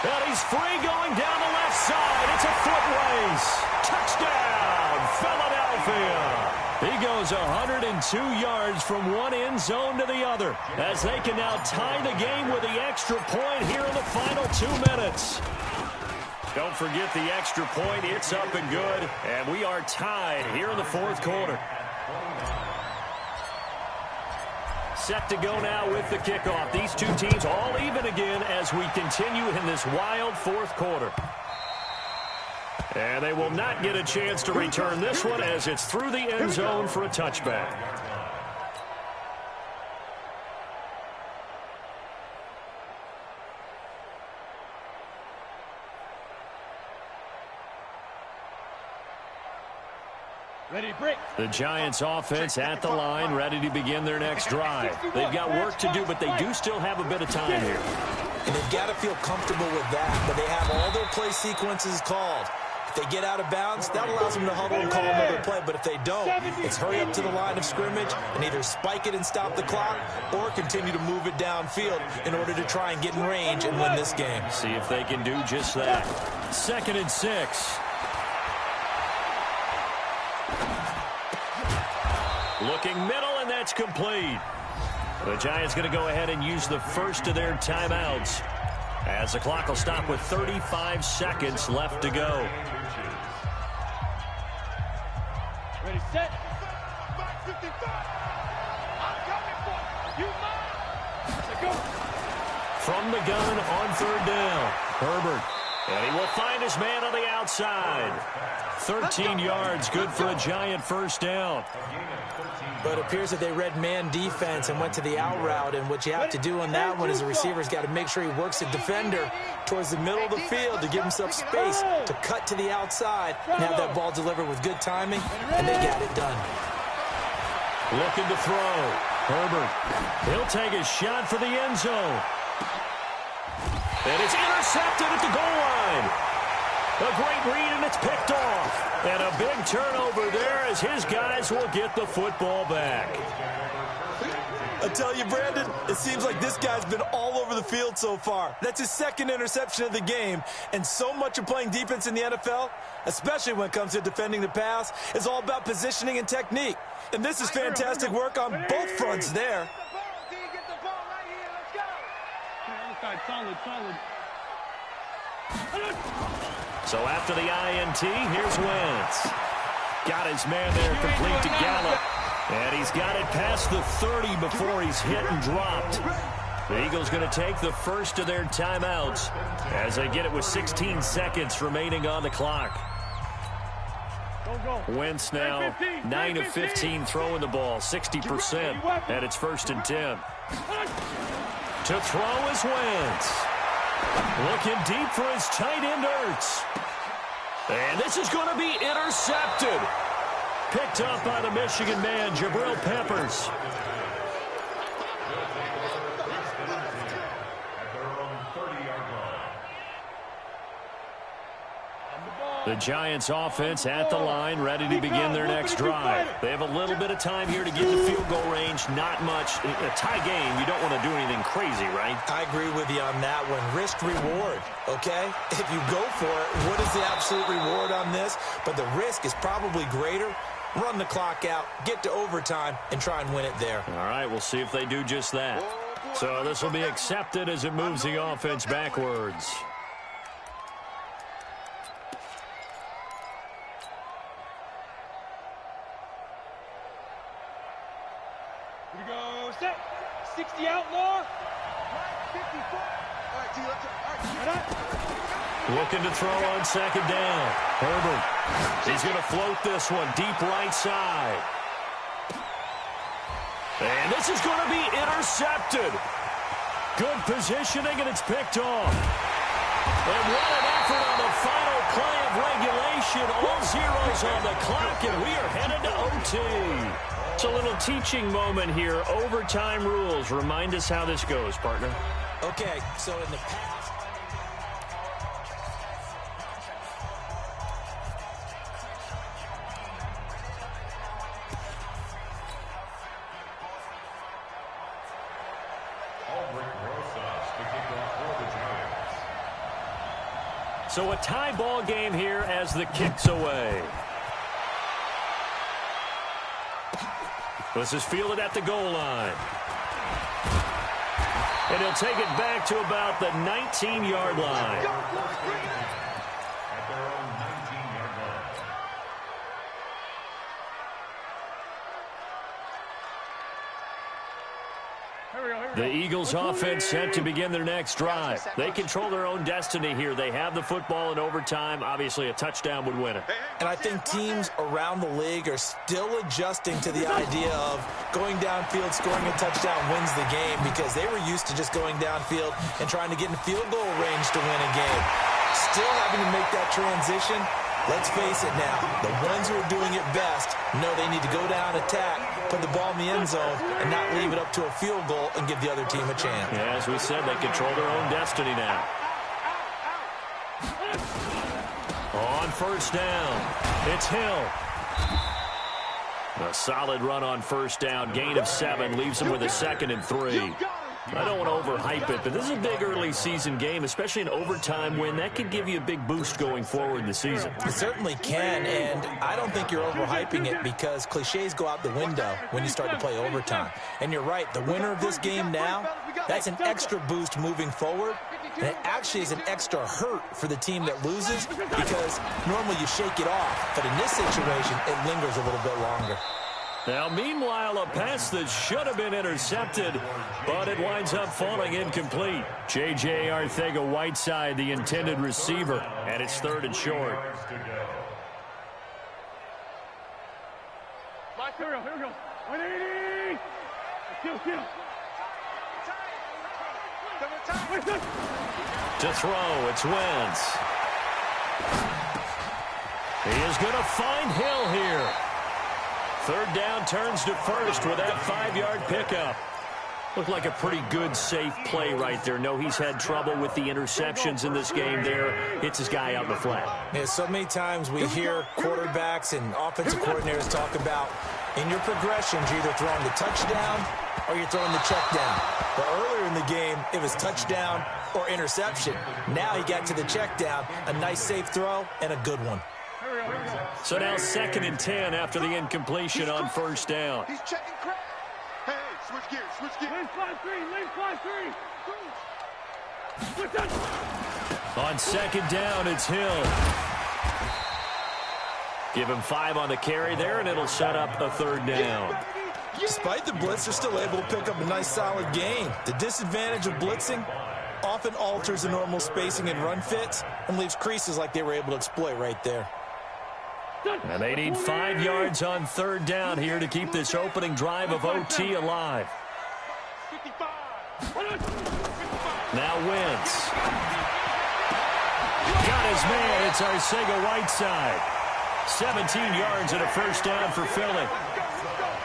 And he's free going down the left side. It's a foot race. Touchdown, Philadelphia. He goes 102 yards from one end zone to the other as they can now tie the game with the extra point here in the final 2 minutes. Don't forget the extra point. It's up and good, and we are tied here in the fourth quarter. Set to go now with the kickoff. These two teams all even again as we continue in this wild fourth quarter. And they will not get a chance to return this one as it's through the end zone for a touchback. The Giants offense at the line, ready to begin their next drive. They've got work to do, but they do still have a bit of time here. And they've got to feel comfortable with that, but they have all their play sequences called. If they get out of bounds, that allows them to huddle and call another play, but if they don't, it's hurry up to the line of scrimmage and either spike it and stop the clock or continue to move it downfield in order to try and get in range and win this game. See if they can do just that. 2nd and 6. Looking middle, and that's complete. The Giants going to go ahead and use the first of their timeouts as the clock will stop with 35 seconds left to go. Ready, set. 55. I'm coming for you. Let's go. From the gun on 3rd down, Herbert. And he will find his man on the outside. 13 yards, good for a Giant first down. But it appears that they read man defense and went to the out route, and what you have to do on that one is the receiver's got to make sure he works the defender towards the middle of the field to give himself space to cut to the outside and have that ball delivered with good timing, and they got it done. Looking to throw. Herbert. He'll take a shot for the end zone. And it's intercepted at the goal line. A great read, and it's picked off. And a big turnover there as his guys will get the football back. I tell you, Brandon, it seems like this guy's been all over the field so far. That's his 2nd interception of the game. And so much of playing defense in the NFL, especially when it comes to defending the pass, is all about positioning and technique. And this is fantastic work on both fronts there. So after the INT, here's Wentz. Got his man there complete to Gallup. And he's got it past the 30 before he's hit and dropped. The Eagles going to take the first of their timeouts as they get it with 16 seconds remaining on the clock. Wentz now 9 of 15 throwing the ball, 60%, and it's 1st and 10. To throw is Wentz. Looking deep for his tight end, Ertz. And this is going to be intercepted. Picked up by the Michigan man, Jabril Peppers. The Giants offense at the line, ready to begin their next drive. They have a little bit of time here to get to field goal range. Not much. A tie game, you don't want to do anything crazy, right? I agree with you on that one. Risk reward, okay? If you go for it, what is the absolute reward on this? But the risk is probably greater. Run the clock out, get to overtime, and try and win it there. All right, we'll see if they do just that. So this will be accepted as it moves the offense backwards. Here we go, set. 60 outlaw. 54. All right, T, Looking to throw on 2nd down. Herbert. He's going to float this one deep right side. And this is going to be intercepted. Good positioning, and it's picked off. And what an effort on the final play of regulation. All zeros on the clock, and we are headed to OT. It's a little teaching moment here. Overtime rules. Remind us how this goes, partner. Okay, so in the past... So a tie ball game here as the kick's away. This is fielded at the goal line. And he'll take it back to about the 19-yard line. At their own 19-yard line. The Eagles offense set to begin their next drive. They control their own destiny here. They have the football in overtime. Obviously, a touchdown would win it. And I think teams around the league are still adjusting to the idea of going downfield, scoring a touchdown wins the game, because they were used to just going downfield and trying to get in field goal range to win a game. Still having to make that transition. Let's face it now, the ones who are doing it best know they need to go down, attack, put the ball in the end zone, and not leave it up to a field goal and give the other team a chance. Yeah, as we said, they control their own destiny now. On first down, it's Hill. A solid run on first down, gain of 7, leaves him with a 2nd and 3. I don't want to overhype it, but this is a big early season game, especially an overtime win. That could give you a big boost going forward in the season. It certainly can, and I don't think you're overhyping it, because cliches go out the window when you start to play overtime. And you're right, the winner of this game now, that's an extra boost moving forward, and it actually is an extra hurt for the team that loses, because normally you shake it off, but in this situation, it lingers a little bit longer. Now, meanwhile, a pass that should have been intercepted, but it winds up falling incomplete. J.J. Arcega-Whiteside, the intended receiver, and it's 3rd and short. Here we go. 180. To throw, it's Wentz. He is going to find Hill here. 3rd down, turns to first with that 5-yard pickup. Looked like a pretty good, safe play right there. No, he's had trouble with the interceptions in this game there. Hits his guy out in the flat. Yeah, so many times we hear quarterbacks and offensive coordinators talk about, in your progressions, you're either throwing the touchdown or you're throwing the check down. But earlier in the game, it was touchdown or interception. Now he got to the check down, a nice safe throw, and a good one. So now 2nd and 10 after the incompletion on first down. He's checking crap. Hey, switch gears, switch gears. Lane 5-3. On 2nd down, it's Hill. Give him 5 on the carry there, and it'll set up a 3rd down. Despite the blitz, they're still able to pick up a nice, solid gain. The disadvantage of blitzing often alters the normal spacing and run fits and leaves creases like they were able to exploit right there. And they need 5 yards on 3rd down here to keep this opening drive of OT alive. Now Wentz. Got his man. It's Arcega-Whiteside. 17 yards and a first down for Philly.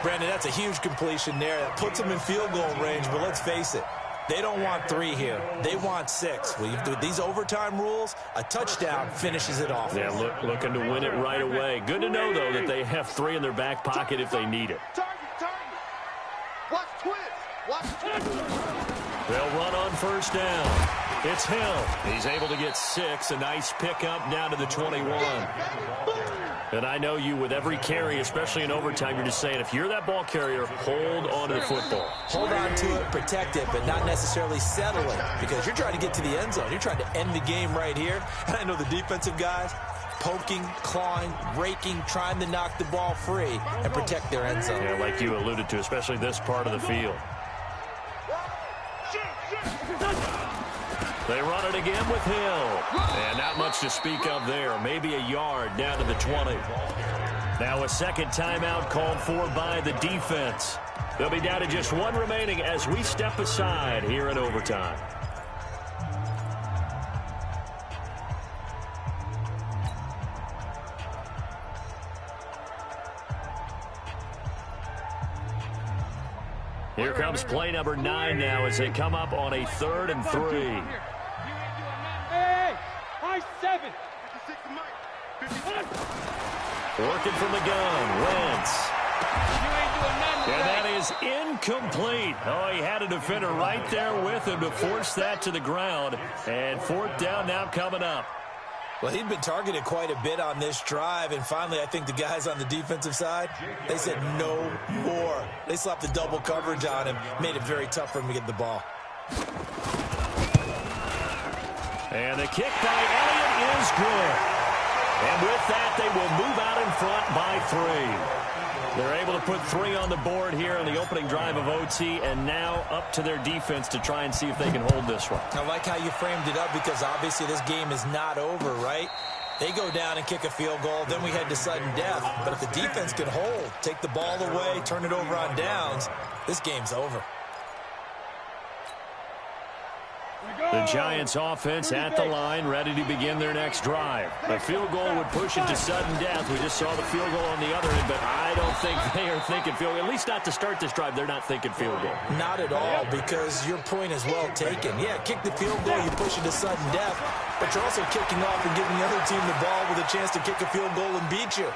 Brandon, that's a huge completion there. That puts them in field goal range, but let's face it, they don't want 3 here. They want 6. With these overtime rules, a touchdown finishes it off. Yeah, looking to win it right away. Good to know, though, that they have 3 in their back pocket if they need it. Watch twist. Watch twist. They'll run on first down. It's Hill. He's able to get 6. A nice pickup down to the 21. And I know you, with every carry, especially in overtime, you're just saying, if you're that ball carrier, hold on to the football. Hold on to it, protect it, but not necessarily settle it, because you're trying to get to the end zone. You're trying to end the game right here. And I know the defensive guys poking, clawing, raking, trying to knock the ball free and protect their end zone. Yeah, like you alluded to, especially this part of the field. They run it again with Hill. And not much to speak of there. Maybe a yard down to the 20. Now a 2nd timeout called for by the defense. They'll be down to just 1 remaining as we step aside here in overtime. Here comes play number 9 now as they come up on a 3rd and 3. Hey, high 7. Working from the gun, Wentz. And that is incomplete. Oh, he had a defender right there with him to force that to the ground. And 4th down now coming up. Well, he'd been targeted quite a bit on this drive, and finally I think the guys on the defensive side, they said no more. They slapped the double coverage on him, made it very tough for him to get the ball. And the kick by Elliott is good. And with that, they will move out in front by 3. They're able to put 3 on the board here on the opening drive of OT, and now up to their defense to try and see if they can hold this one. I like how you framed it up because obviously this game is not over, right? They go down and kick a field goal, then we head to sudden death. But if the defense can hold, take the ball away, turn it over on downs, this game's over. The Giants offense at the line, ready to begin their next drive. A field goal would push it to sudden death. We just saw the field goal on the other end, but I don't think they are thinking field goal. At least not to start this drive. They're not thinking field goal. Not at all, because your point is well taken. Yeah, kick the field goal, you push it to sudden death, but you're also kicking off and giving the other team the ball with a chance to kick a field goal and beat you.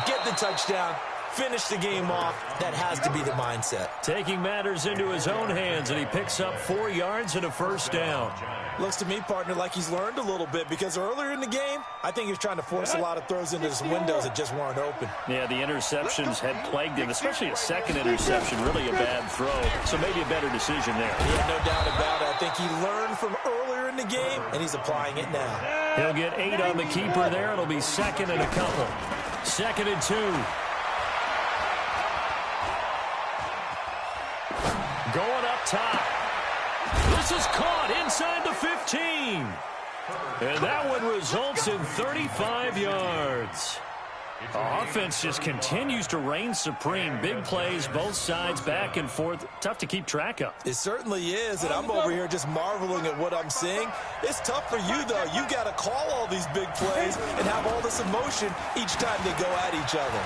Get the touchdown. Finish the game off. That has to be the mindset. Taking matters into his own hands, and he picks up 4 yards and a 1st down. Looks to me, partner, like he's learned a little bit because earlier in the game, I think he was trying to force a lot of throws into some windows that just weren't open. Yeah, the interceptions had plagued him, especially a second interception, really a bad throw. So maybe a better decision there. Yeah, no doubt about it. I think he learned from earlier in the game, and he's applying it now. He'll get 8 on the keeper there. It'll be 2nd and a couple. 2nd and 2. Going up top. This is caught inside the 15. And that one results in 35 yards. The offense just continues to reign supreme. Big plays, both sides, back and forth. Tough to keep track of. It certainly is, and I'm over here just marveling at what I'm seeing. It's tough for you, though. You got to call all these big plays and have all this emotion each time they go at each other.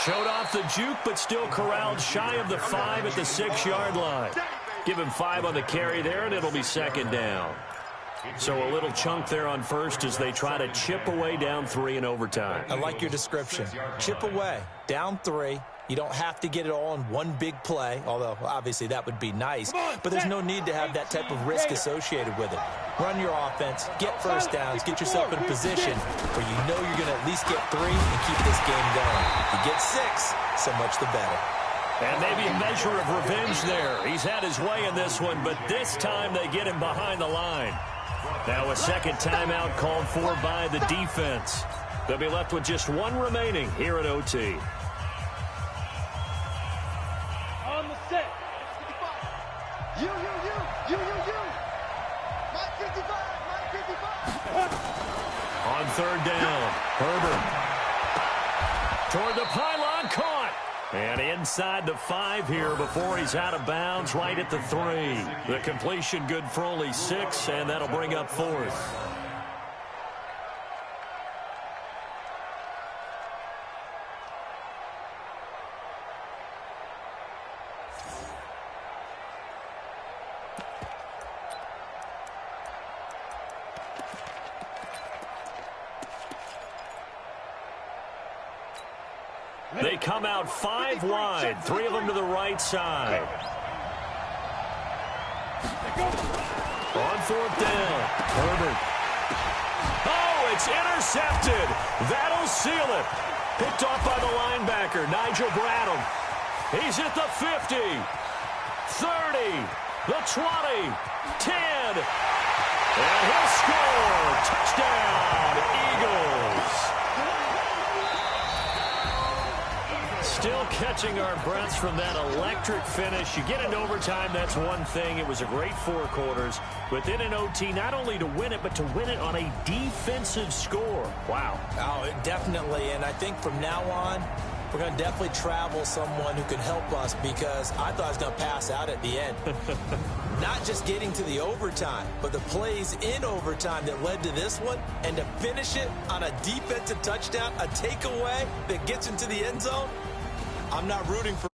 Showed off the juke, but still corralled shy of the 5 at the 6-yard line. Give him 5 on the carry there, and it'll be 2nd down. So a little chunk there on 1st as they try to chip away down 3 in overtime. I like your description. Chip away, down 3. You don't have to get it all in one big play, although obviously that would be nice. But there's no need to have that type of risk associated with it. Run your offense, get 1st downs, get yourself in a position where you know you're going to at least get 3 and keep this game going. If you get 6, so much the better. And maybe a measure of revenge there. He's had his way in this one, but this time they get him behind the line. Now a 2nd timeout called for by the defense. They'll be left with just 1 remaining here at OT. On the set. You. My 55. On 3rd down, Herbert. Toward the pylon, caught. And inside the 5 here before he's out of bounds, right at the 3. The completion good for only 6, and that'll bring up 4th. They come out 5 wide, 3 of them to the right side. On 4th down, Herbert. Oh, it's intercepted. That'll seal it. Picked off by the linebacker, Nigel Bradham. He's at the 50, 30, the 20, 10. And he'll score. Touchdown, Eagles. Still catching our breaths from that electric finish. You get into overtime, that's one thing. It was a great 4 quarters. Within an OT, not only to win it, but to win it on a defensive score. Wow. Oh, definitely. And I think from now on, we're going to definitely travel someone who can help us because I thought I was going to pass out at the end. Not just getting to the overtime, but the plays in overtime that led to this one, and to finish it on a defensive touchdown, a takeaway that gets into the end zone. I'm not rooting for